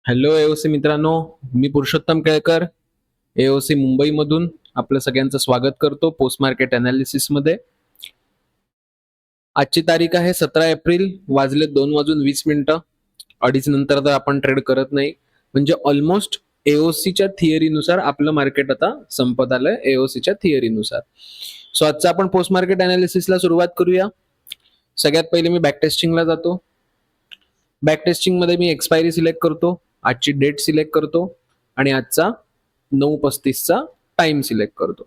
Hello AOC मित्रांनो, मी Purushottam Kelkar AOC मुंबईमधून आपलं सगळ्यांचं स्वागत करतो पोस्ट मार्केट अनालिसिस मध्ये. आजची तारीख आहे 17 एप्रिल, वाजले 2:20. अडीच नंतर तर आपण ट्रेड करत नाही, म्हणजे ऑलमोस्ट एओसीच्या थिअरीनुसार आपलं मार्केट आता संपत आलंय. एओसीच्या थिअरीनुसार सो आजचा आपण पोस्ट मार्केट अनालिसिसला सुरुवात करूया. सगळ्यात पहिले मी बॅक टेस्टिंगला जातो. बॅक टेस्टिंग मध्ये मी एक्सपायरी सिलेक्ट करतो, आजची डेट सिलेक्ट करतो आणि आजचा 9:35चा टाइम सिलेक्ट करतो.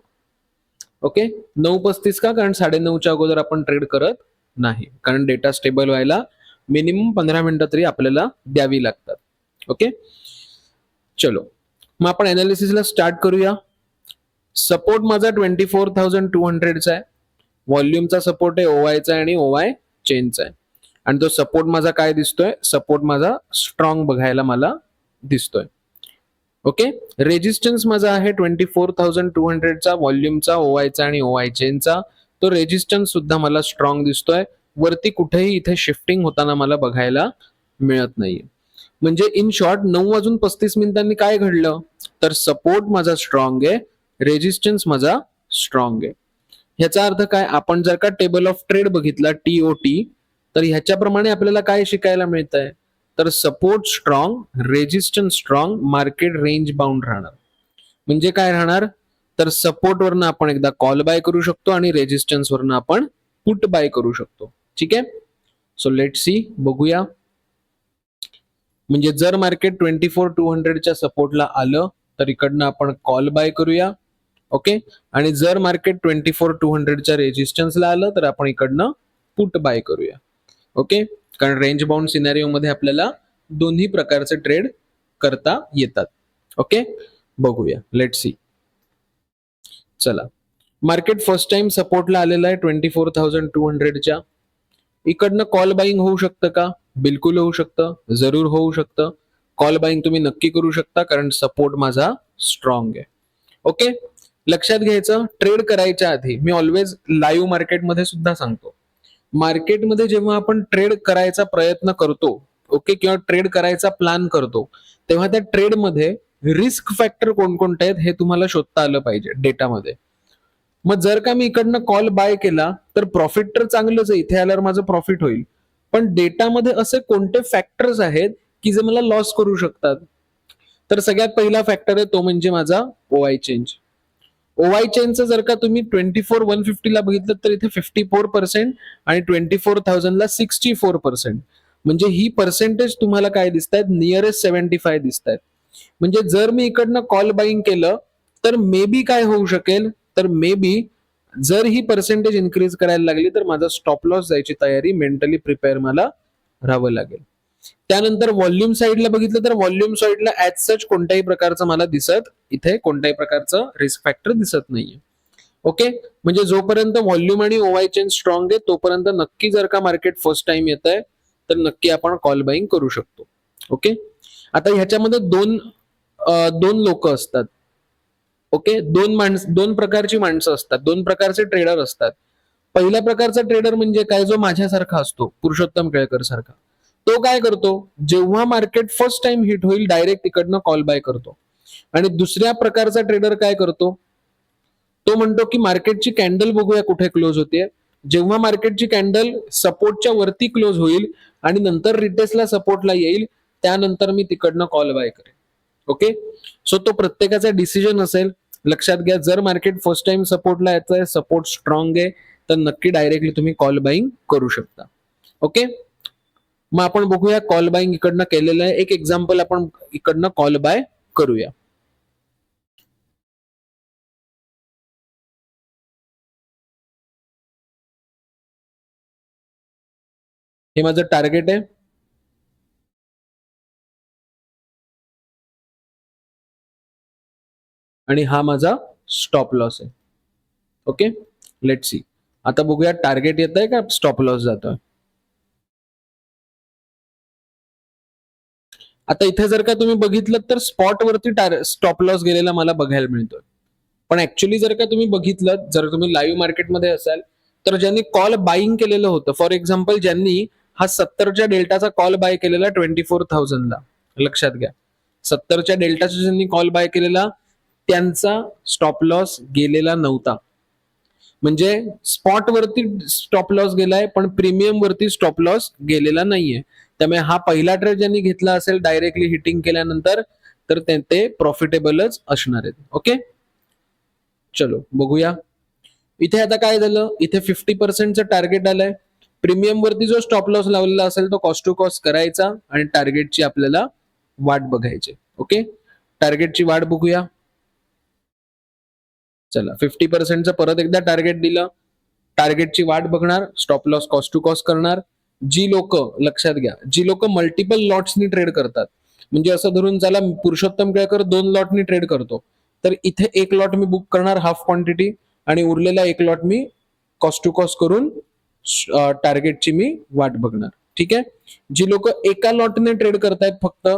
ओके, 9:35 का? कारण 9:30च्या अगोदर आपण ट्रेड करत नाही, कारण डेटा स्टेबल व्हायला मिनिमम 15 मिनिटं तरी आपल्याला द्यावी लागतात. ओके, चलो मग आपण अनालिसिसला स्टार्ट करूया. सपोर्ट माझा 24,200चा आहे. व्हॉल्यूमचा सपोर्ट आहे ओवायचा आणि ओवाय चेनचा आहे. आणि तो सपोर्ट माझा काय दिसतोय? सपोर्ट माझा स्ट्रॉंग बघायला मला दिसतोय. ओके, रेजिस्टन्स माझा आहे 24,200चा, व्हॉल्यूमचा, ओवायचा आणि ओवाय चेनचा. तो रेजिस्टन्स सुद्धा मला स्ट्रॉंग दिसतोय. वरती कुठेही इथे शिफ्टिंग होताना मला बघायला मिळत नाहीये. म्हणजे इन शॉर्ट 9:35 काय घडलं? तर सपोर्ट माझा स्ट्रॉंग आहे, रेजिस्टन्स माझा स्ट्रॉंग आहे. ह्याचा अर्थ काय? आपण जर का टेबल ऑफ ट्रेड बघितला टीओटी, तर ह्याच्याप्रमाणे आपल्याला काय शिकायला मिळत आहे? तर support strong, resistance strong, market range bound राहणार. म्हणजे काय राहणार? तर सपोर्ट वरनं आपण एकदा कॉल बाय करू शकतो आणि रेजिस्टन्स वरनं आपण पुट बाय करू शकतो. ठीक आहे, सो लेट सी, बघूया. म्हणजे जर मार्केट 24,200च्या सपोर्टला आलं तर इकडनं आपण कॉल बाय करूया. ओके, आणि जर मार्केट 24,200च्या रेजिस्टन्सला आलं तर आपण इकडनं पुट बाय करूया. ओके, कारण रेंज बाउंड सिनॅरिओ मध्ये आपल्याला दोन्ही प्रकारचे ट्रेड करता येतात. ओके, बघूया, लेट सी. चला, मार्केट फर्स्ट टाइम सपोर्टला आलेलं आहे 24,200च्या. इकडनं कॉल बाईंग होऊ शकतं का? बिलकुल होऊ शकतं, जरूर होऊ शकतं. कॉल बाईंग तुम्ही नक्की करू शकता, कारण सपोर्ट माझा स्ट्रॉंग आहे. ओके, लक्षात घ्यायचं, ट्रेड करायच्या आधी मी ऑलवेज लाईव्ह मार्केटमध्ये सुद्धा सांगतो, मार्केटमध्ये जेव्हा आपण ट्रेड करायचा प्रयत्न करतो, ओके, किंवा ट्रेड करायचा प्लॅन करतो, तेव्हा त्या ट्रेडमध्ये रिस्क फॅक्टर कोणकोणते आहेत हे तुम्हाला शोधता आलं पाहिजे डेटामध्ये. मग जर का मी इकडनं कॉल बाय केला तर प्रॉफिट तर चांगलंच आहे, इथे आल्यावर माझं प्रॉफिट होईल. पण डेटामध्ये असे कोणते फॅक्टर्स आहेत की जे मला लॉस करू शकतात? तर सगळ्यात पहिला फॅक्टर आहे तो म्हणजे माझा ओआय चेंज. ओवाय चेनचं जर का तुम्ही 24,150ला बघितलं तर इथे 54% आणि 24,000ला 64%. म्हणजे ही पर्सेंटेज तुम्हाला काय दिसत आहेत? नियरेस्ट 75 दिसत आहेत. म्हणजे जर मी इकडनं कॉल बाईंग केलं तर मे बी काय होऊ शकेल? तर मे बी जर ही पर्सेंटेज इन्क्रीज करायला लागली तर माझा स्टॉप लॉस जायची तयारी, मेंटली प्रिपेअर मला राहावं लागेल. त्यानंतर व्हॉल्यूम साईडला बघितलं तर व्हॉल्यूम साईडला ऍज सच कोणत्याही प्रकारचं मला दिसत, इथे कोणत्याही प्रकारचं रिस्क फॅक्टर दिसत नाहीये. ओके, म्हणजे जोपर्यंत व्हॉल्यूम आणि ओवाय चेन स्ट्रॉंग आहे तोपर्यंत नक्की जर का मार्केट फर्स्ट टाइम येत आहे तर नक्की आपण कॉल बाईंग करू शकतो. ओके, आता ह्याच्यामध्ये दोन लोक असतात. ओके, दोन प्रकारची माणसं असतात, दोन प्रकारचे ट्रेडर असतात. पहिल्या प्रकारचा ट्रेडर म्हणजे काय? जो माझ्यासारखा असतो, पुरुषोत्तम केळकर सारखा. तो काय करतो? जेव्हा मार्केट फर्स्ट टाइम हिट होईल डायरेक्ट तिकडनं कॉल बाय करतो. आणि दुसऱ्या प्रकारचा ट्रेडर काय करतो? तो म्हणतो की मार्केटची कॅन्डल बघूया कुठे क्लोज होते. जेव्हा मार्केटची कॅन्डल सपोर्टच्या वरती क्लोज होईल आणि नंतर रिटेस्टला सपोर्टला येईल, त्यानंतर मी तिकडनं कॉल बाय करेन. ओके, सो तो प्रत्येकाचा डिसिजन असेल. लक्षात घ्या, जर मार्केट फर्स्ट टाइम सपोर्टला येत आहे, सपोर्ट स्ट्रॉंग आहे, तर नक्की डायरेक्टली तुम्ही कॉल बाईंग करू शकता. ओके, मग आपण बघूया कॉल बाईंग इकडनं केलेलं आहे. एक एक्झाम्पल आपण इकडनं कॉल बाय करूया. हे माझं टार्गेट आहे. आणि हा माझा स्टॉप लॉस आहे. Okay, let see. आता बघूया टार्गेट येत आहे का स्टॉप लॉस जातोय. आता इथे जर का तुम्ही बघितलं तर स्पॉट वरती स्टॉप लॉस गेलेला मला बघायला मिळतोय. पण ऍक्च्युली जर का तुम्ही बघितलं, जर तुम्ही लाईव्ह मार्केटमध्ये असाल तर ज्यांनी कॉल बाईंग केलेलं होतं, फॉर एक्झाम्पल ज्यांनी हा 70च्या डेल्टाचा कॉल बाय केलेला 24,000ला, लक्षात घ्या, 70च्या डेल्टाच्या ज्यांनी कॉल बाय केलेला त्यांचा स्टॉप लॉस गेलेला नव्हता. म्हणजे स्पॉट वरती स्टॉप लॉस गेलाय पण प्रीमियम वरती स्टॉप लॉस गेलेला नाहीये. त्यामुळे हा पहिला ट्रेड ज्यांनी घेतला असेल डायरेक्टली हिटिंग केल्यानंतर तर ते प्रॉफिटेबलच असणार आहेत. ओके, चलो बघूया. इथे आता काय झालं, इथे 50% टार्गेट आलंय. प्रीमियम वरती जो स्टॉप लॉस लावलेला असेल तो कॉस्ट टू कॉस्ट करायचा आणि टार्गेटची आपल्याला वाट बघायची. ओके, टार्गेटची वाट बघूया. चला 50%चं परत एकदा टार्गेट दिलं. टार्गेटची वाट बघणार, stop loss cost to cost करणार. जी लोक, लक्षात घ्या, जी लोक मल्टिपल लॉट्सनी ट्रेड करतात, म्हणजे असं धरून चला पुरुषोत्तम केळकर 2 लॉटनी ट्रेड करतो, तर इथे 1 लॉट मी बुक करणार हाफ क्वांटिटी आणि उरलेला 1 लॉट मी कॉस्ट टू कॉस्ट करून टार्गेटची मी वाट बघणार. ठीक आहे. जी लोक एका लॉटने ट्रेड करतायत फक्त,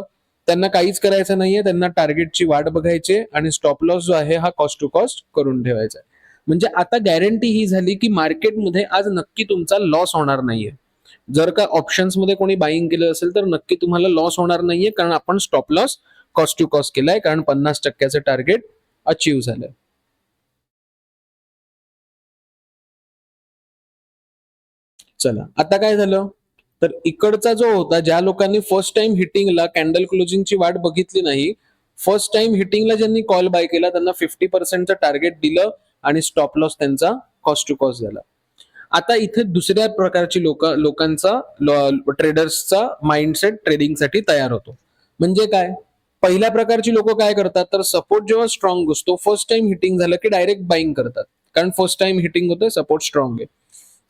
त्यांना काहीच करायचं नाहीये, त्यांना टार्गेटची वाट बघायची आणि स्टॉप लॉस जो आहे हा कॉस्ट टू कॉस्ट करून ठेवायचा आहे. म्हणजे आता गॅरंटी ही झाली की मार्केटमध्ये आज नक्की तुमचा लॉस होणार नाहीये. जर का ऑप्शन्स मध्ये कोणी बाईंग केलं असेल तर नक्की तुम्हाला लॉस होणार नाहीये, कारण आपण stop loss cost to cost केलाय, कारण 50%चं टार्गेट अचीव्ह झालंय. चला आता काय झालं, तर इकडचा जो होता, ज्या लोकांनी फर्स्ट टाइम हिटिंगला कॅन्डल क्लोजिंगची वाट बघितली नाही, फर्स्ट टाइम हिटिंगला ज्यांनी कॉल बाय केला त्यांना 50%चं टार्गेट दिलं आणि स्टॉप लॉस त्यांचा कॉस्ट टू कॉस्ट झाला. आता इथे दुसऱ्या प्रकारची लोकांचा ट्रेडर्सचा माइंडसेट ट्रेडिंगसाठी तयार होतो. म्हणजे काय, पहिल्या प्रकारची लोक काय करतात, तर सपोर्ट जेव्हा स्ट्रॉंग असतो, फर्स्ट टाइम हिटिंग झालं की डायरेक्ट बाईंग करतात, कारण फर्स्ट टाइम हिटिंग होतं, सपोर्ट स्ट्रॉंग आहे.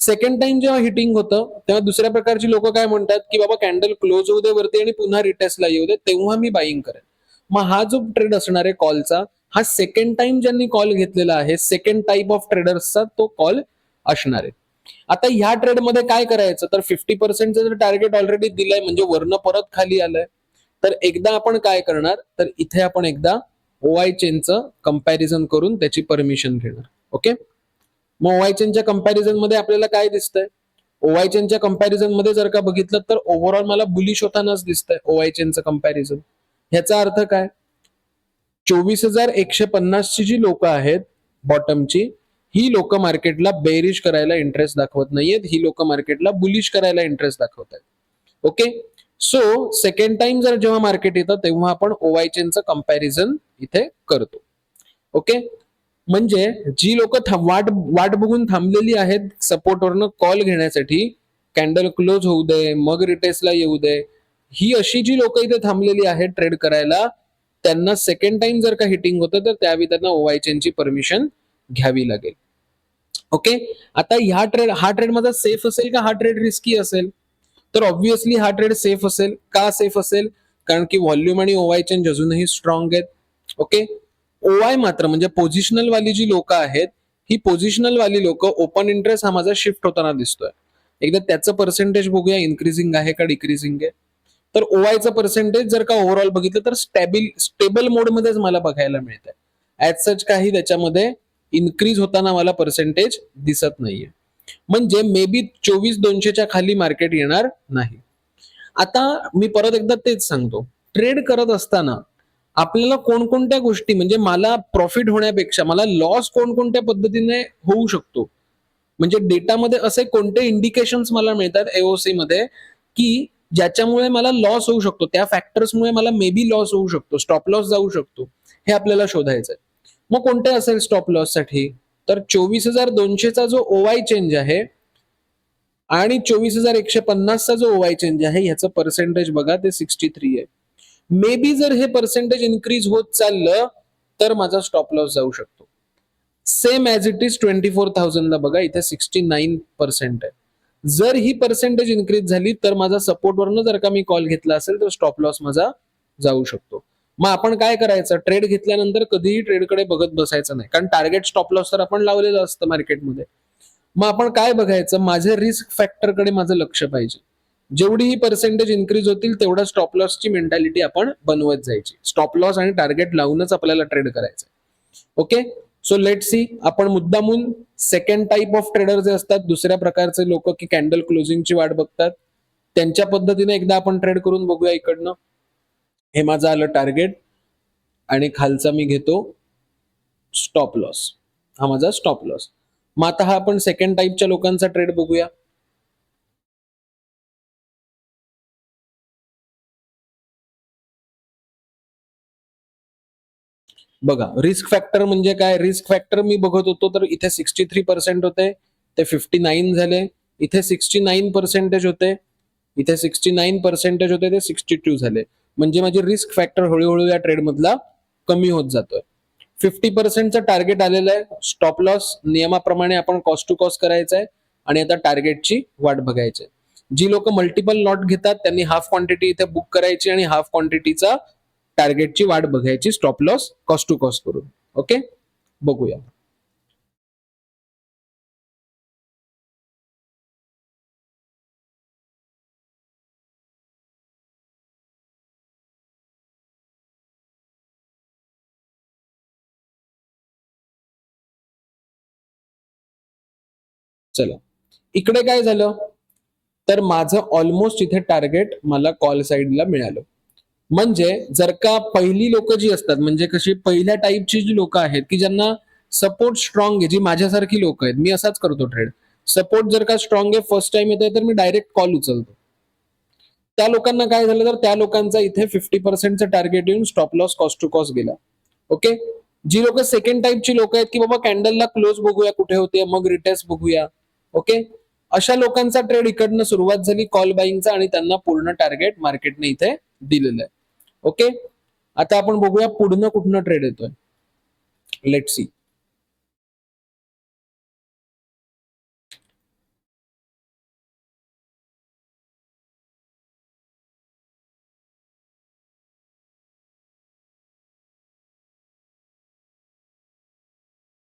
सेकंड टाइम जेव्हा हिटिंग होतं तेव्हा दुसऱ्या प्रकारची लोक काय म्हणतात की बाबा कॅन्डल क्लोज होऊ दे वरती आणि पुन्हा रिटेस्टला येऊ दे तेव्हा मी बाईंग करेन. मग हा जो ट्रेड असणार आहे कॉलचा, हा सेकंड टाइम ज्यांनी कॉल घेतलेला आहे, सेकंड टाइप ऑफ ट्रेडर्सचा तो कॉल असणार आहे. आता ह्या ट्रेडमध्ये काय करायचं, तर 50%चं जर टार्गेट ऑलरेडी दिलंय म्हणजे वरनं परत खाली आलंय, तर एकदा आपण काय करणार, तर इथे आपण एकदा ओआय चेनचं कंपॅरिझन करून त्याची परमिशन घेणार. ओके, मग ओआय चेनच्या कंपॅरिझन मध्ये आपल्याला काय दिसतंय, ओआय चेनच्या कंपॅरिझन मध्ये जर का बघितलं तर ओव्हरऑल मला बुलिश होतानाच दिसतंय ओआय चेनचं कंपॅरिझन. ह्याचा अर्थ काय, 24,150 ची जी लोक आहेत बॉटमची, ही लोक मार्केटला बेरिश करायला इंटरेस्ट दाखवत नाहीयेत, ही लोक मार्केटला बुलिश करायला इंटरेस्ट दाखवत आहेत. ओके, सो सेकंड टाइम जर जेव्हा मार्केट येतं तेव्हा आपण ओआय चेनचं कंपॅरिझन इथे करतो. ओके, म्हणजे जी लोक वाट बघून थांबलेली आहेत सपोर्टवरनं कॉल घेण्यासाठी, कॅन्डल क्लोज होऊ दे मग रिटेस्टला येऊ दे, ही अशी जी लोक इथे थांबलेली आहेत ट्रेड करायला, त्यांना सेकंड टाइम जर का हिटिंग होतं तर त्यावेळी त्यांना ओआय चेनची परमिशन घ्यावी लागेल. ओके, आता हा ट्रेड माझा सेफ असेल का हा ट्रेड रिस्की असेल, तर ऑब्व्हियसली हा ट्रेड सेफ असेल. का सेफ असेल, कारण की व्हॉल्यूम आणि ओआय चेन अजूनही स्ट्रॉंग आहेत. ओके, ओआय मात्र म्हणजे पोझिशनल वाली जी लोक आहेत, ही पोझिशनल वाली लोक ओपन इंटरेस्ट हा माझा शिफ्ट होताना दिसतोय. एकदा त्याचं पर्सेंटेज बघूया, इन्क्रीजिंग आहे का डिक्रीजिंग आहे. तर ओआयचं पर्सेंटेज जर का ओव्हरऑल बघितलं तर स्टेबल मोडमध्येच मला बघायला मिळतंय. ऍज सच काही त्याच्यामध्ये इन्क्रीज होताना मला पर्सेंटेज दिसत नाहीये, म्हणजे मे बी 24,200च्या खाली मार्केट येणार नाही. आता मी परत एकदा तेच सांगतो, ट्रेड करत असताना आपल्याला कोणकोणत्या गोष्टी, म्हणजे मला प्रॉफिट होण्यापेक्षा मला लॉस कोणकोणत्या पद्धतीने होऊ शकतो, म्हणजे डेटामध्ये असे कोणते इंडिकेशन्स मला मिळतात एओसी मध्ये की ज्याच्यामुळे मला लॉस होऊ शकतो, त्या फॅक्टर्समुळे मला मे बी लॉस होऊ शकतो, स्टॉप लॉस जाऊ शकतो, हे आपल्याला शोधायचंय. मग कोणते असेल स्टॉप लॉस साठी, तर 24,200चा जो ओवाय चेंज आहे आणि 24,150चा जो ओवाय चेंज आहे, ह्याचं पर्सेंटेज बघा ते 63 आहे. मे बी जर हे पर्सेंटेज इन्क्रीज होत चाललं तर माझा स्टॉप लॉस जाऊ शकतो. सेम ऍज इट इज 24,000 ला बघा, इथे 69% आहे. जर ही पर्सेंटेज इन्क्रीज झाली तर माझा सपोर्टवरनं जर का मी कॉल घेतला असेल तर स्टॉप लॉस माझा जाऊ शकतो. मग आपण काय करायचं, ट्रेड घेतल्यानंतर कधीही ट्रेडकडे बघत बसायचं नाही, कारण टार्गेट स्टॉप लॉस तर आपण लावलेलं असतं मार्केटमध्ये. मग आपण काय बघायचं, माझे रिस्क फॅक्टरकडे माझं लक्ष पाहिजे. जेवढी ही पर्सेंटेज इन्क्रीज होतील तेवढा स्टॉप लॉसची मेंटॅलिटी आपण बनवत जायची. स्टॉप लॉस आणि टार्गेट लावूनच आपल्याला ट्रेड करायचं. ओके, सो लेट सी, आपण मुद्दामून सेकंड टाइप ऑफ ट्रेडर जे असतात, दुसऱ्या प्रकारचे लोक की कॅन्डल क्लोजिंगची वाट बघतात, त्यांच्या पद्धतीने एकदा आपण ट्रेड करून बघूया इकडनं. हे माझं आलं टार्गेट आणि खालचा मी घेतो स्टॉप लॉस. हा माझा स्टॉप लॉस. मग आता हा आपण सेकंड टाईपच्या लोकांचा ट्रेड बघूया. बघा, रिस्क फॅक्टर म्हणजे काय? रिस्क फॅक्टर मी बघत होतो तर इथे 63% होते, ते 59 झाले. इथे 69% होते, इथे 69% होते, ते 62 झाले. म्हणजे माझी रिस्क फॅक्टर हळूहळू या ट्रेड मधला कमी होत जातोय. 50%चं टार्गेट आलेलं आहे. स्टॉप लॉस नियमाप्रमाणे आपण कॉस्ट टू कॉस्ट करायचं आहे आणि आता टार्गेटची वाट बघायची आहे. जी लोक मल्टिपल लॉट घेतात त्यांनी हाफ क्वांटिटी इथे बुक करायची आणि हाफ क्वांटिटीचा टार्गेटची वाट बघायची stop loss cost to cost करून. ओके, बघूया. चला, इकडे काय झालं तर माझं ऑलमोस्ट इथे टार्गेट मला कॉल साईडला मिळालं. म्हणजे जर का पहिली लोक जी असतात म्हणजे कशी पहिल्या टाईपची जी लोक आहेत की ज्यांना सपोर्ट स्ट्रॉंग आहे, जी माझ्यासारखी लोक आहेत, मी असाच करतो ट्रेड. सपोर्ट जर का स्ट्रॉंग आहे, फर्स्ट टाइम येत आहे तर मी डायरेक्ट कॉल उचलतो. त्या लोकांना काय झालं तर त्या लोकांचा इथे 50%चं टार्गेट येऊन stop loss cost to cost गेला. ओके, जी लोक सेकंड टाईपची लोक आहेत की बाबा कॅन्डलला क्लोज बघूया कुठे होते, मग रिटेस्ट बघूया. ओके, अशा लोकांचा ट्रेड इकडनं सुरुवात झाली कॉल बाईंगचा आणि त्यांना पूर्ण टार्गेट मार्केटने इथे दिलेलं आहे. ओके, आता आपण बघूया पुढनं कुठनं ट्रेड येतोय. Let see.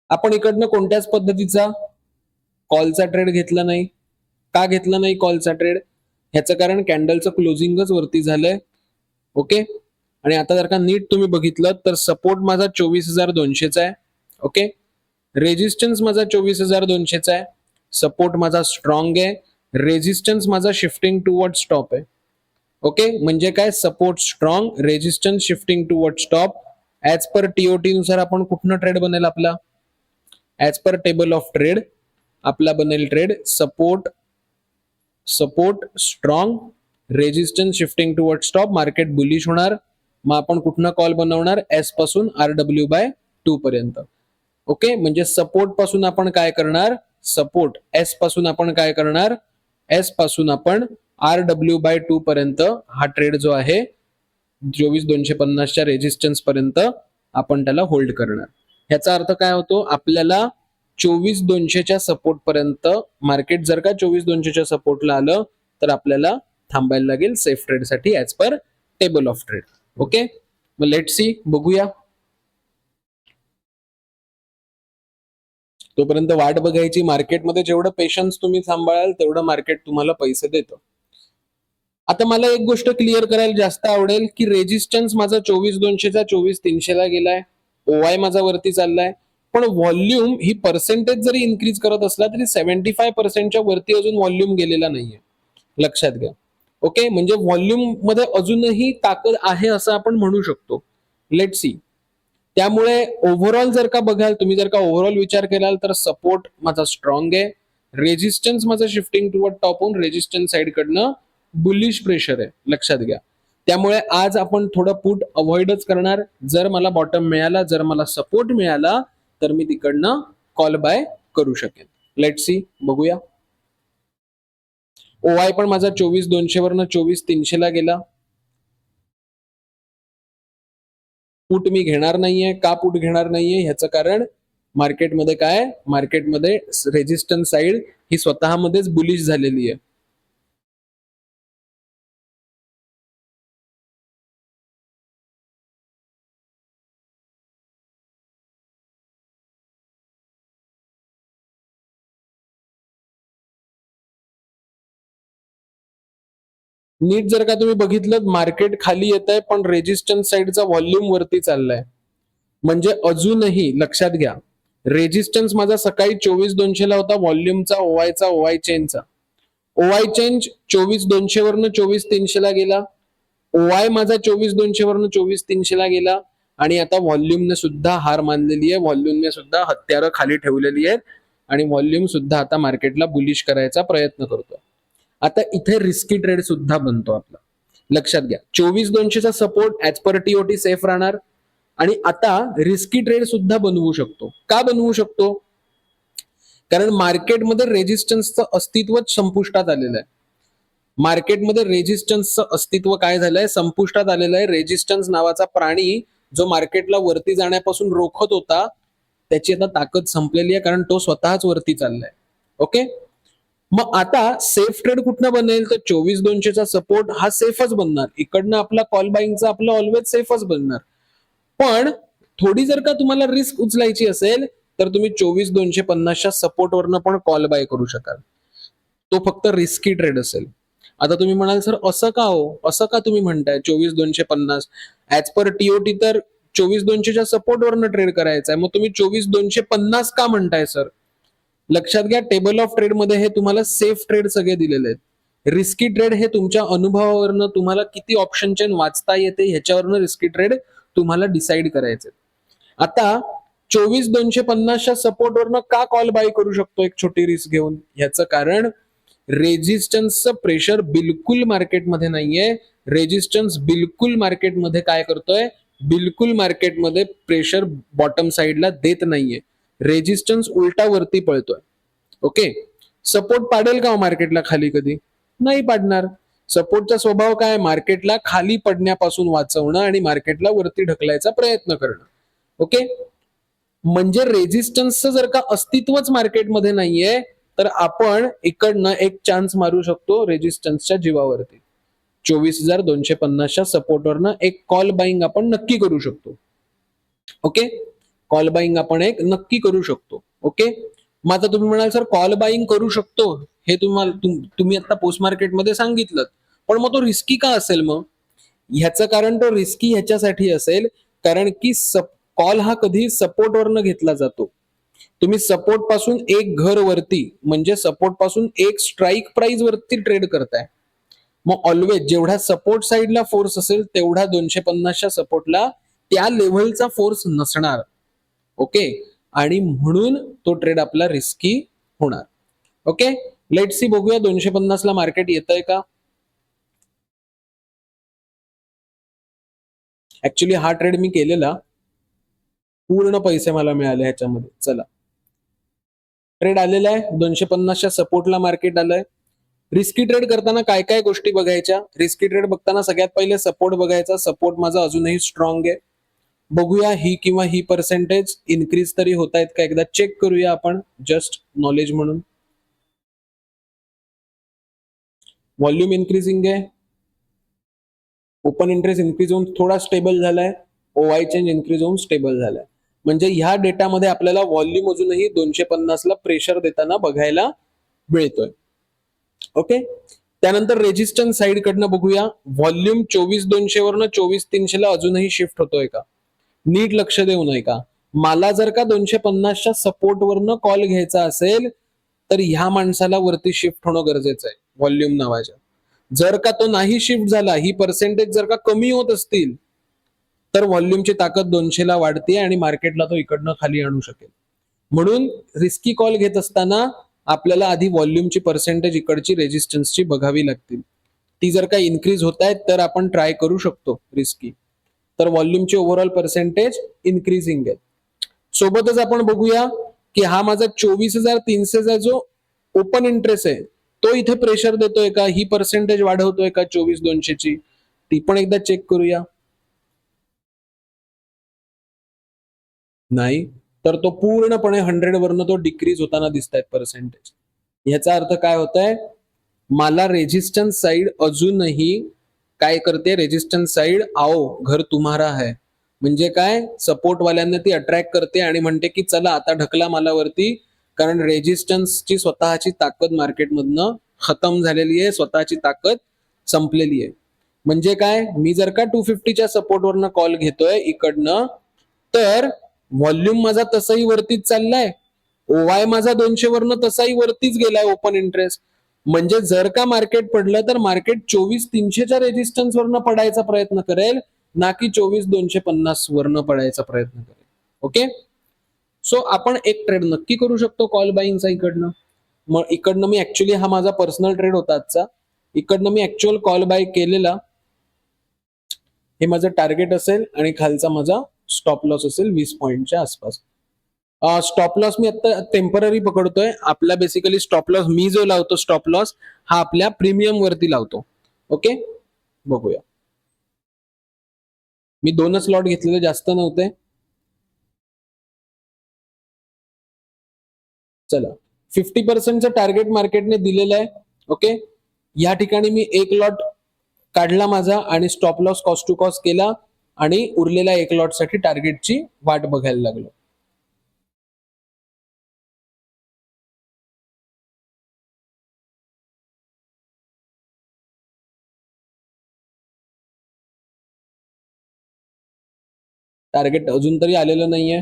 आपण इकडनं कोणत्याच पद्धतीचा कॉलचा ट्रेड घेतला नाही. का घेतला नाही कॉलचा ट्रेड? ह्याचं कारण कॅन्डलचं क्लोजिंगच वरती झालंय. ओके, आणि आता जर का नीट तुम्ही बघितलं तर सपोर्ट माझा 24,200चा आहे. ओके, रेजिस्टन्स माझा 24,200चा आहे. सपोर्ट माझा स्ट्रॉंग आहे, रेजिस्टन्स माझा शिफ्टिंग टुवर्ड स्टॉप आहे. ओके, म्हणजे काय? Support strong, resistance shifting toward stop. As per TOT नुसार आपण कुठनं ट्रेड बनेल आपला? As per table of trade आपला बनेल trade support strong, resistance shifting toward stop. Market bullish होणार, मग आपण कुठनं कॉल बनवणार? एस पासून RW/2 पर्यंत. ओके, म्हणजे सपोर्ट पासून आपण काय करणार? सपोर्ट एस पासून आपण काय करणार? एस पासून आपण RW/2 पर्यंत हा ट्रेड जो आहे 24,250च्या रेजिस्टन्स पर्यंत आपण त्याला होल्ड करणार. ह्याचा अर्थ काय होतो? आपल्याला 24,200च्या सपोर्ट पर्यंत मार्केट जर का 24,200च्या सपोर्टला आलं तर आपल्याला थांबायला लागेल सेफ ट्रेड साठी as per table of trade. Okay, मग लेट सी, बघूया. तोपर्यंत वाट बघायची. मार्केटमध्ये जेवढं पेशन्स तुम्ही सांभाळाल तेवढं मार्केट तुम्हाला पैसे देतं. आता मला एक गोष्ट क्लिअर करायला जास्त आवडेल की रेजिस्टन्स माझा 24,200चा 24,300ला गेलाय, ओआय माझा वरती चाललाय, पण व्हॉल्यूम ही पर्सेंटेज जरी इन्क्रीज करत असला तरी 75%च्या वरती अजून व्हॉल्यूम गेलेला नाहीये. लक्षात घ्या. ओके, म्हणजे व्हॉल्यूम मध्ये अजूनही ताकद आहे असं आपण म्हणू शकतो. Let see. त्यामुळे ओव्हरऑल जर का बघाल तुम्ही, जर का ओव्हरऑल विचार केलाल तर सपोर्ट माझा स्ट्रॉंग आहे, रेजिस्टन्स माझा शिफ्टिंग टुवर्ड टॉप होऊन रेजिस्टन्स साइड कडनं बुलिश प्रेशर आहे. लक्षात घ्या. त्यामुळे आज आपण थोडं पुट अवॉइडच करणार. जर मला बॉटम मिळाला, जर मला सपोर्ट मिळाला तर मी तिकडनं कॉल बाय करू शकेन. लेट सी, बघूया. ओआय पण माझा 24,200 वरनं 24,300ला गेला. पुट मी घेणार नाहीये. का पुट घेणार नाहीये? ह्याचं कारण मार्केटमध्ये काय? मार्केटमध्ये रेजिस्टन्स साइड ही स्वतःमध्येच बुलिश झालेली आहे. नीट जर का तुम्ही बघितलं मार्केट खाली येत आहे पण रेजिस्टन्स साइडचा व्हॉल्यूम वरती चाललाय. म्हणजे अजूनही लक्षात घ्या, रेजिस्टन्स माझा सकाळी 24,200ला होता व्हॉल्यूमचा, ओआय चेनचा. ओआय चेंज 24,200 वरनं 24,300ला गेला. ओआय माझा 24,200 वरून 24,300 ला गेला आणि आता व्हॉल्यूमने सुद्धा हार मानलेली आहे, व्हॉल्यूमने सुद्धा हत्यारं खाली ठेवलेली आहेत आणि व्हॉल्यूम सुद्धा आता मार्केटला बुलिश करायचा प्रयत्न करतो. आता इथे रिस्की ट्रेड सुद्धा बनतो आपला. लक्षात घ्या, 24,200चा support as per TOT safe राहणार आणि आता रिस्की ट्रेड सुद्धा बनवू शकतो. का बनवू शकतो? कारण मार्केटमध्ये रेजिस्टन्सचं अस्तित्वच संपुष्टात आलेलं आहे. मार्केटमध्ये रेजिस्टन्सचं अस्तित्व काय झालंय? संपुष्टात आलेलं आहे. रेजिस्टन्स नावाचा प्राणी जो मार्केटला वरती जाण्यापासून रोखत होता, त्याची आता ताकद संपलेली आहे, कारण तो स्वतःच वरती चाललाय. ओके, मग आता सेफ ट्रेड कुठनं बनेल? तर 24,200चा सपोर्ट हा सेफच बनणार. इकडनं आपला कॉल बाईंगचा आपला ऑलवेज सेफच बनणार. पण थोडी जर का तुम्हाला रिस्क उचलायची असेल तर तुम्ही 24,250च्या सपोर्टवरनं पण कॉल बाय करू शकाल. तो फक्त रिस्की ट्रेड असेल. आता तुम्ही म्हणाल सर असं का हो, असं का तुम्ही म्हणताय 24,250 ऍज पर टीओटी तर 24,200च्या सपोर्टवरनं ट्रेड करायचा आहे, मग तुम्ही 24,250 का म्हणताय सर? लक्षात घ्या, टेबल ऑफ ट्रेड मध्ये हे तुम्हाला सेफ ट्रेड सगळे दिलेले आहेत. रिस्की ट्रेड हे तुमच्या अनुभवावरनं तुम्हाला किती ऑप्शन चेन वाचता येते ह्याच्यावरनं रिस्की ट्रेड तुम्हाला डिसाईड करायचे. आता 24,250च्या सपोर्टवरनं का कॉल बाय करू शकतो एक छोटी रिस्क घेऊन? ह्याचं कारण रेजिस्टन्सचं प्रेशर बिलकुल मार्केटमध्ये नाहीये. रेजिस्टन्स बिलकुल मार्केटमध्ये काय करतोय? बिलकुल मार्केटमध्ये प्रेशर बॉटम साइडला देत नाहीये. रेजिस्टन्स उलटा वरती पळतोय. ओके, सपोर्ट पाडेल का मार्केटला खाली? कधी नाही पाडणार. सपोर्टचा स्वभाव काय? मार्केटला खाली पडण्यापासून वाचवणं आणि मार्केटला वरती ढकलायचा प्रयत्न करणं. ओके, म्हणजे रेजिस्टन्सचं जर का अस्तित्वच मार्केटमध्ये नाहीये तर आपण इकडनं एक चान्स मारू शकतो रेजिस्टन्सच्या जीवावरती. 24,250च्या सपोर्टवरनं एक कॉल बाईंग आपण नक्की करू शकतो. ओके, कॉल बाईंग आपण एक नक्की करू शकतो. ओके, मग आता तुम्ही म्हणाल सर कॉल बाईंग करू शकतो हे तुम्ही आता पोस्ट मार्केटमध्ये सांगितलं, पण मग तो रिस्की का असेल? मग ह्याचं कारण तो रिस्की ह्याच्यासाठी असेल कारण की कॉल हा कधी सपोर्टवरनं घेतला जातो. तुम्ही सपोर्ट पासून एक घर वरती म्हणजे सपोर्ट पासून एक स्ट्राईक प्राइस वरती ट्रेड करताय. मग ऑलवेज जेवढा सपोर्ट साइडला फोर्स असेल तेवढा 250च्या सपोर्टला त्या लेव्हलचा फोर्स नसणार. ओके, आणि म्हणून तो ट्रेड आपला रिस्की होणार. ओके, लेट्स सी, बघूया 250ला मार्केट येतंय का. ऍक्च्युली हा ट्रेड मी केलेला, पूर्ण पैसे मला मिळाले ह्याच्यामध्ये. चला, ट्रेड आलेला आहे 250च्या सपोर्टला मार्केट आलंय. रिस्की ट्रेड करताना काय काय गोष्टी बघायच्या? रिस्की ट्रेड बघताना सगळ्यात पहिले सपोर्ट बघायचा. सपोर्ट माझा अजूनही स्ट्रॉंग आहे. बघूया ही किंवा ही पर्सेंटेज इन्क्रीज तरी होत आहेत का, एकदा चेक करूया आपण, जस्ट नॉलेज म्हणून. व्हॉल्यूम इन्क्रीजिंग आहे. ओपन इंटरेस्ट इन्क्रीज होऊन थोडा स्टेबल झालाय. ओआय चेंज इन्क्रीज होऊन स्टेबल झालाय. म्हणजे ह्या डेटामध्ये आपल्याला व्हॉल्यूम अजूनही 250ला प्रेशर देताना बघायला मिळतोय. ओके, त्यानंतर रेजिस्टन्स साइड कडनं बघूया. व्हॉल्यूम 24,200 वरनं 24,300ला अजूनही शिफ्ट होतोय का? नीट लक्ष देऊ नये का? मला जर का 250च्या सपोर्ट वरनं कॉल घ्यायचा असेल तर ह्या माणसाला वरती शिफ्ट होणं गरजेचं आहे, व्हॉल्यूम नावाच्या. जर का तो नाही शिफ्ट झाला, ही पर्सेंटेज जर का कमी होत असतील तर व्हॉल्यूमची ताकद 200ला वाढते आणि मार्केटला तो इकडनं खाली आणू शकेल. म्हणून रिस्की कॉल घेत असताना आपल्याला आधी व्हॉल्यूमची पर्सेंटेज इकडची रेजिस्टन्सची बघावी लागतील. ती जर का इन्क्रीज होत आहेत तर आपण ट्राय करू शकतो रिस्की. तर व्हॉल्यूमची ओव्हरऑल पर्सेंटेज इन्क्रीजिंग आहे. सोबतच आपण बघूया की हा माझा 24,300चा जो ओपन इंटरेस्ट आहे तो इथे प्रेशर देतोय का, ही पर्सेंटेज वाढवतोय का 24,200ची, ती पण एकदा चेक करूया. नाही, तर तो पूर्णपणे 100 वरनं तो डिक्रीज होताना दिसतायत पर्सेंटेज. ह्याचा अर्थ काय होतंय? मला रेजिस्टन्स साइड अजूनही काय करते? रेजिस्टन्स साइड आओ घर तुम्हारा है. म्हणजे काय? सपोर्ट वाल्यांना ती अट्रॅक्ट करते आणि म्हणते की चला आता ढकला मला वरती, कारण रेजिस्टन्सची स्वतःची ताकद मार्केटमधनं खतम झालेली आहे, स्वतःची ताकद संपलेली आहे. म्हणजे काय? मी जर का 250च्या सपोर्टवरनं कॉल घेतोय इकडनं तर व्हॉल्यूम माझा तसाही वरतीच चाललाय. ओवाय माझा 200 वरनं तसाही वरतीच गेलाय ओपन इंटरेस्ट. म्हणजे जर का मार्केट पडलं तर मार्केट 24,300च्या रेजिस्टन्स वरनं पडायचा प्रयत्न करेल, ना की 24,250 वरनं पडायचा प्रयत्न करेल. ओके, सो आपण एक ट्रेड नक्की करू शकतो कॉल बाईंगचा इकडनं. मग इकडनं मी ऍक्च्युली हा माझा पर्सनल ट्रेड होता आजचा. इकडनं मी ऍक्च्युअल कॉल बाय केलेला. हे माझं टार्गेट असेल आणि खालचा माझा स्टॉप लॉस असेल 20 पॉईंटच्या आसपास. स्टॉप लॉस मी आता टेम्पररी पकडतोय. आपला बेसिकली स्टॉप लॉस मी जो लावतो स्टॉप लॉस हा आपल्या प्रीमियम वरती लावतो. ओके, बघूया. मी 2च लॉट घेतलेले, जास्त नव्हते. चला, 50%चं टार्गेट मार्केटने दिलेलं आहे. ओके, या ठिकाणी मी एक लॉट काढला माझा आणि stop loss cost to cost केला आणि उरलेल्या एक लॉट साठी टार्गेटची वाट बघायला लागलो. टार्गेट अजून तरी आलेलं नाहीये.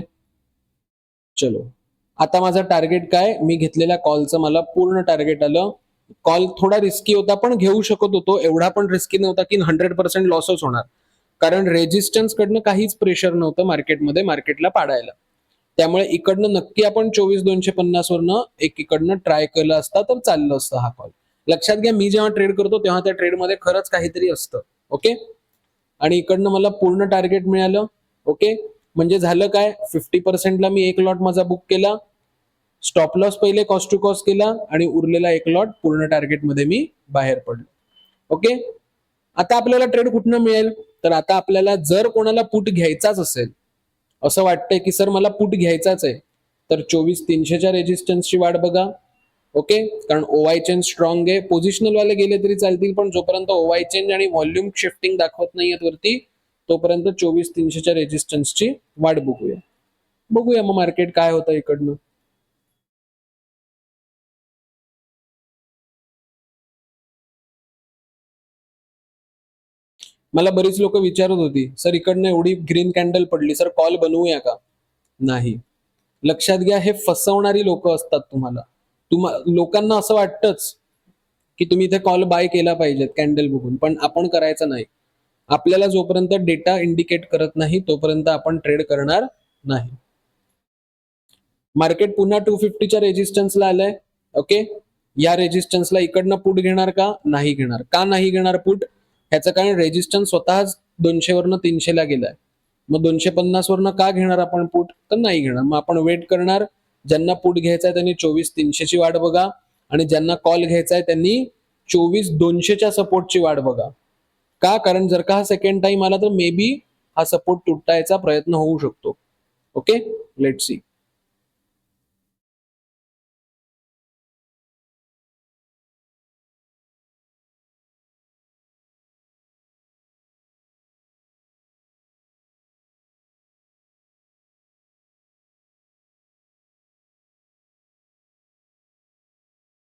चलो, आता माझा टार्गेट काय, मी घेतलेल्या कॉलचं मला पूर्ण टार्गेट आलं. कॉल थोडा रिस्की होता पण घेऊ शकत होतो. एवढा पण रिस्की नव्हता की 100% लॉसच होणार, कारण रेजिस्टन्स कडनं काहीच प्रेशर नव्हतं मार्केटमध्ये मार्केटला पाडायला. त्यामुळे इकडनं नक्की आपण 24,250 वरनं एक इकडनं ट्राय केलं असता तर चाललं असतं हा कॉल. लक्षात घ्या, मी जेव्हा ट्रेड करतो तेव्हा त्या ट्रेडमध्ये खरंच काहीतरी असतं. ओके, आणि इकडनं मला पूर्ण टार्गेट मिळालं. ओके, म्हणजे झालं काय, 50%ला मी एक लॉट माझा बुक केला, स्टॉप लॉस पहिले कॉस्ट टू कॉस्ट केला आणि उरलेला एक लॉट पूर्ण टार्गेटमध्ये मी बाहेर पडलो. ओके, आता आपल्याला ट्रेड कुठनं मिळेल, तर आता आपल्याला जर कोणाला पुट घ्यायचाच असेल, असं वाटतंय की सर मला पुट घ्यायचाच आहे, तर 24,300च्या रेजिस्टन्सची वाट बघा. ओके, कारण ओवाय चेन स्ट्रॉंग आहे. पोझिशनल वाले गेले तरी चालतील, पण जोपर्यंत ओवाय चेंज आणि व्हॉल्यूम शिफ्टिंग दाखवत नाहीयेत वरती, तोपर्यंत 24,300च्या रेजिस्टन्सची वाट बघूया. बघूया मग मार्केट काय होतं इकडनं. मला बरीच लोक विचारत होती, सर इकडनं एवढी ग्रीन कॅन्डल पडली, सर कॉल बनवूया का? नाही. लक्षात घ्या, हे फसवणारी लोक असतात. लोकांना असं वाटतंच की तुम्ही इथे कॉल बाय केला पाहिजेत कॅन्डल बघून, पण आपण करायचं नाही. आपल्याला जोपर्यंत डेटा इंडिकेट करत नाही तोपर्यंत आपण ट्रेड करणार नाही. मार्केट पुन्हा 250च्या रेजिस्टन्सला आलंय. ओके, या रेजिस्टन्सला इकडनं पुट घेणार का? नाही घेणार. का नाही घेणार पुट? ह्याचं कारण रेजिस्टन्स स्वतःच 200 वरनं 300 ला गेलाय. मग 250 वरनं का घेणार आपण पुट? तर नाही घेणार. मग आपण वेट करणार. ज्यांना पुट घ्यायचा आहे त्यांनी 24,300ची वाट बघा आणि ज्यांना कॉल घ्यायचा आहे त्यांनी 24,200च्या सपोर्टची वाट बघा. का? कारण जर का हा सेकंड टाइम आला तर मे बी हा सपोर्ट तुटायचा प्रयत्न होऊ शकतो. Okay, let see.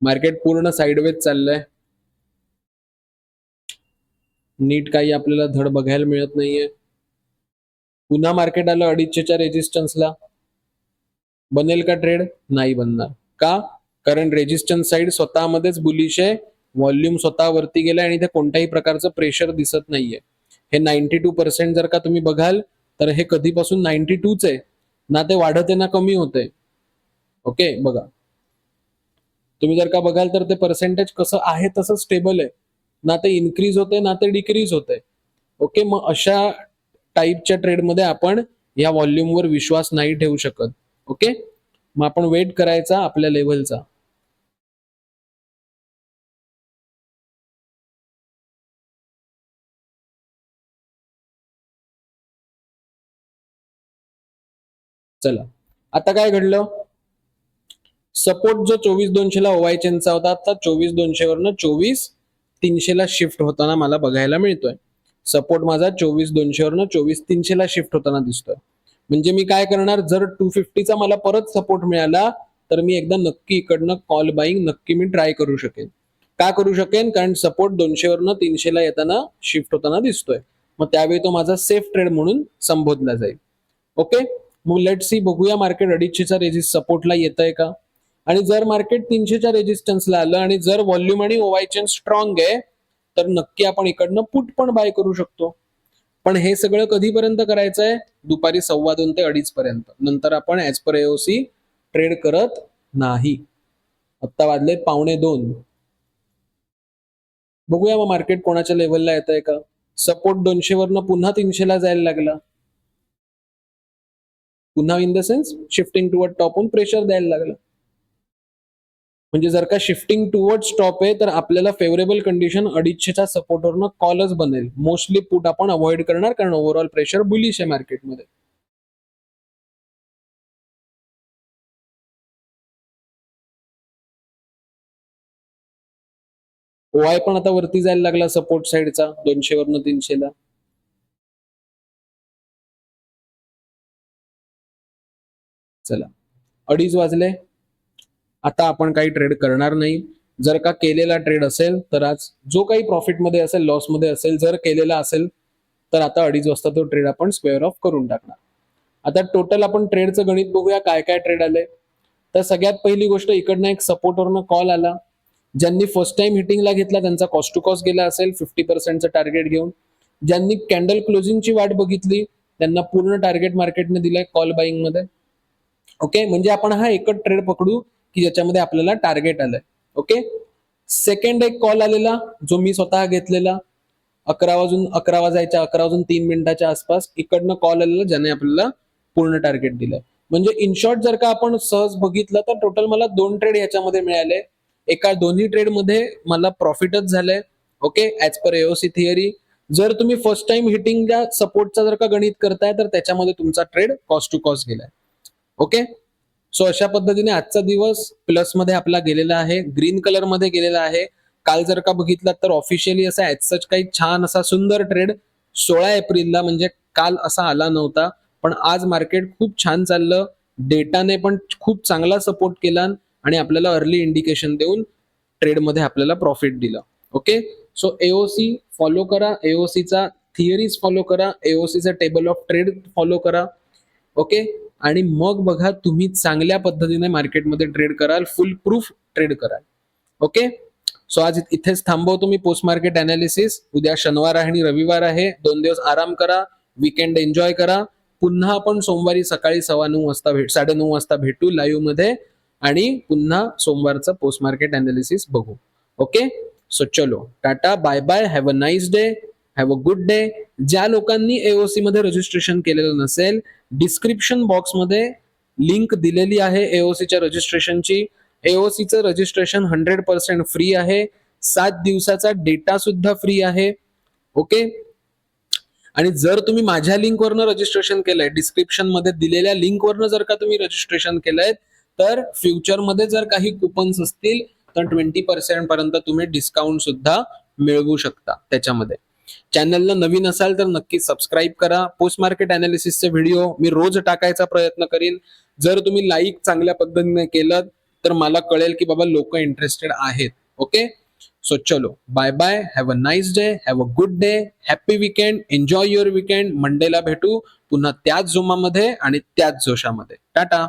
मार्केट पूर्ण साइडवेज चाललंय. नीट काही आपल्याला धड बघायला मिळत नाहीये. पुन्हा मार्केट आलं 250च्या रेजिस्टन्सला. बनेल का ट्रेड? नाही बनणार. का? कारण रेजिस्टन्स साइड स्वतःमध्येच बुलिश आहे. व्हॉल्यूम स्वतः वरती गेलाय आणि इथे कोणत्याही प्रकारचं प्रेशर दिसत नाहीये. हे 92% जर का तुम्ही बघाल तर हे कधीपासून 92च आहे ना, ते वाढत आहे ना कमी होते. ओके, बघा तुम्ही जर का बघाल तर ते पर्सेंटेज कसं आहे तसं स्टेबल आहे. ना ते इन्क्रीज होते ना ते डिक्रीज होते. ओके, मग अशा टाईपच्या ट्रेडमध्ये आपण या व्हॉल्यूमवर विश्वास नाही ठेवू शकत. ओके, मग आपण वेट करायचा आपल्या लेवलचा. चला, आता काय घडलं, सपोर्ट जो 24,200 ला ओवाय चेनचा होता, आता 24,200 वरनं 24,300 ला शिफ्ट होताना मला बघायला मिळतोय. सपोर्ट माझा 24,200 वरनं 24,300 ला शिफ्ट होताना दिसतोय. म्हणजे मी काय करणार, जर 250चा मला परत सपोर्ट मिळाला तर मी एकदा नक्की इकडनं कॉल बाईंग नक्की मी ट्राय करू शकेन. का करू शकेन? कारण सपोर्ट 200 वरनं 300 ला येताना शिफ्ट होताना दिसतोय. मग त्यावेळी तो माझा सेफ ट्रेड म्हणून संबोधला जाईल. ओके, मग लेट सी, बघूया मार्केट 250चा रेजिस्ट सपोर्टला येतंय का. आणि जर मार्केट 300च्या रेजिस्टन्सला आलं आणि जर व्हॉल्यूम आणि ओवाय चेन स्ट्रॉंग आहे तर नक्की आपण इकडनं पुट पण बाय करू शकतो. पण हे सगळं कधीपर्यंत करायचंय? दुपारी 2:15 ते 2:30 पर्यंत. नंतर आपण ऍज पर एओसी ट्रेड करत नाही. आता वाजले 1:45. बघूया मग मार्केट कोणाच्या लेवलला येत आहे का. सपोर्ट 200 वरनं पुन्हा 300 ला जायला लागला. पुन्हा in the sense shifting toward टॉपहून प्रेशर द्यायला लागला. म्हणजे जर का शिफ्टिंग टुवर्ड स्टॉप आहे तर आपल्याला फेवरेबल कंडिशन 250च्या सपोर्टवरनं कॉलच बनेल. मोस्टली पुट आपण अवॉइड करणार कारण ओव्हरऑल प्रेशर बुलिश आहे मार्केटमध्ये. ओआय पण आता वरती जायला लागला सपोर्ट साईडचा 200 वरनं 300 ला. चला 2:30 वाजले. आता आपण काही ट्रेड करणार नाही. जर का केलेला ट्रेड असेल तर आज जो काही प्रॉफिटमध्ये असेल लॉसमध्ये असेल जर केलेला असेल तर आता 2:30 वाजता तो ट्रेड आपण स्क्वेअर ऑफ करून टाकणार. आता टोटल आपण ट्रेडचं गणित बघूया काय काय ट्रेड आले. तर सगळ्यात पहिली गोष्ट इकडनं एक सपोर्टवरनं कॉल आला. ज्यांनी फर्स्ट टाइम हिटिंगला घेतला त्यांचा कॉस्ट टू कॉस्ट गेला असेल 50%चं टार्गेट घेऊन. ज्यांनी कॅन्डल क्लोजिंगची वाट बघितली त्यांना पूर्ण टार्गेट मार्केटने दिलंय कॉल बाईंग मध्ये. ओके, म्हणजे आपण हा एकच ट्रेड पकडू की ज्याच्यामध्ये आपल्याला टार्गेट आलंय. ओके, सेकंड एक कॉल आलेला जो मी स्वतः घेतलेला 11 वाजायच्या 11:03 आसपास इकडनं कॉल आलेला ज्याने आपल्याला पूर्ण टार्गेट दिलंय. म्हणजे इन शॉर्ट जर का आपण सहज बघितलं तर टोटल मला 2 ट्रेड याच्यामध्ये मिळाले. एका दोन्ही ट्रेड मध्ये मला प्रॉफिटच झालंय. Okay, as per AOC theory. जर तुम्ही फर्स्ट टाइम हिटिंगच्या सपोर्टचा जर का गणित करताय तर त्याच्यामध्ये तुमचा ट्रेड कॉस्ट टू कॉस्ट गेलाय. ओके, सो अशा पद्धतीने आजचा दिवस प्लस मध्ये आपला गेलेला आहे, ग्रीन कलर मध्ये गेलेला आहे. काल जर का बघितलं तर ऑफिशियली असा ऍज सच काही छान असा सुंदर ट्रेड 16 एप्रिलला म्हणजे काल असा आला नव्हता. पण आज मार्केट खूप छान चाललं. डेटाने पण खूप चांगला सपोर्ट केला आणि आपल्याला अर्ली इंडिकेशन देऊन ट्रेडमध्ये आपल्याला प्रॉफिट दिलं. ओके, सो एओसी फॉलो करा, एओसीचा थिअरीज फॉलो करा, एओसीचा टेबल ऑफ ट्रेड फॉलो करा. ओके, आणि मग बघा तुम्ही चांगल्या पद्धतीने मार्केटमध्ये ट्रेड कराल, फुल प्रूफ ट्रेड कराल. ओके, सो आज इथेच थांबवतो मी पोस्ट मार्केट अनालिसिस. उद्या शनिवार आहे आणि रविवार आहे, 2 दिवस आराम करा, वीकेंड एन्जॉय करा. पुन्हा आपण सोमवारी सकाळी 9:15 वाजता भेटू लाईव्ह मध्ये आणि पुन्हा सोमवारचं पोस्ट मार्केट अनालिसिस बघू. ओके, सो चलो tata, bye bye, have a nice day, have a good day. ज्या लोकांनी एओसी मध्ये रजिस्ट्रेशन केलेलं नसेल डिस्क्रिप्शन बॉक्समध्ये लिंक दिलेली आहे एओसीच्या रजिस्ट्रेशनची. एओसीचं रजिस्ट्रेशन 100% फ्री आहे. 7 दिवसाचा डेटा सुद्धा फ्री आहे. ओके, आणि जर तुम्ही माझ्या लिंकवरनं रजिस्ट्रेशन केलंय डिस्क्रिप्शन मध्ये दिलेल्या लिंकवरनं जर का तुम्ही रजिस्ट्रेशन केलंय तर फ्युचरमध्ये जर काही कुपन्स असतील तर 20% पर्यंत तुम्ही डिस्काउंट सुद्धा मिळवू शकता त्याच्यामध्ये. चॅनलला नवीन असाल तर नक्की सबस्क्राईब करा. पोस्ट मार्केट अनालिसिसचे व्हिडिओ मी रोज टाकायचा प्रयत्न करीन. जर तुम्ही लाईक चांगल्या पद्धतीने केलं तर मला कळेल की बाबा लोक इंटरेस्टेड आहेत. ओके, सो चलो bye bye, have a nice day, have a good day, happy weekend, enjoy your weekend. मंडेला भेटू पुन्हा त्याच जोमामध्ये आणि त्याच जोशामध्ये. टाटा.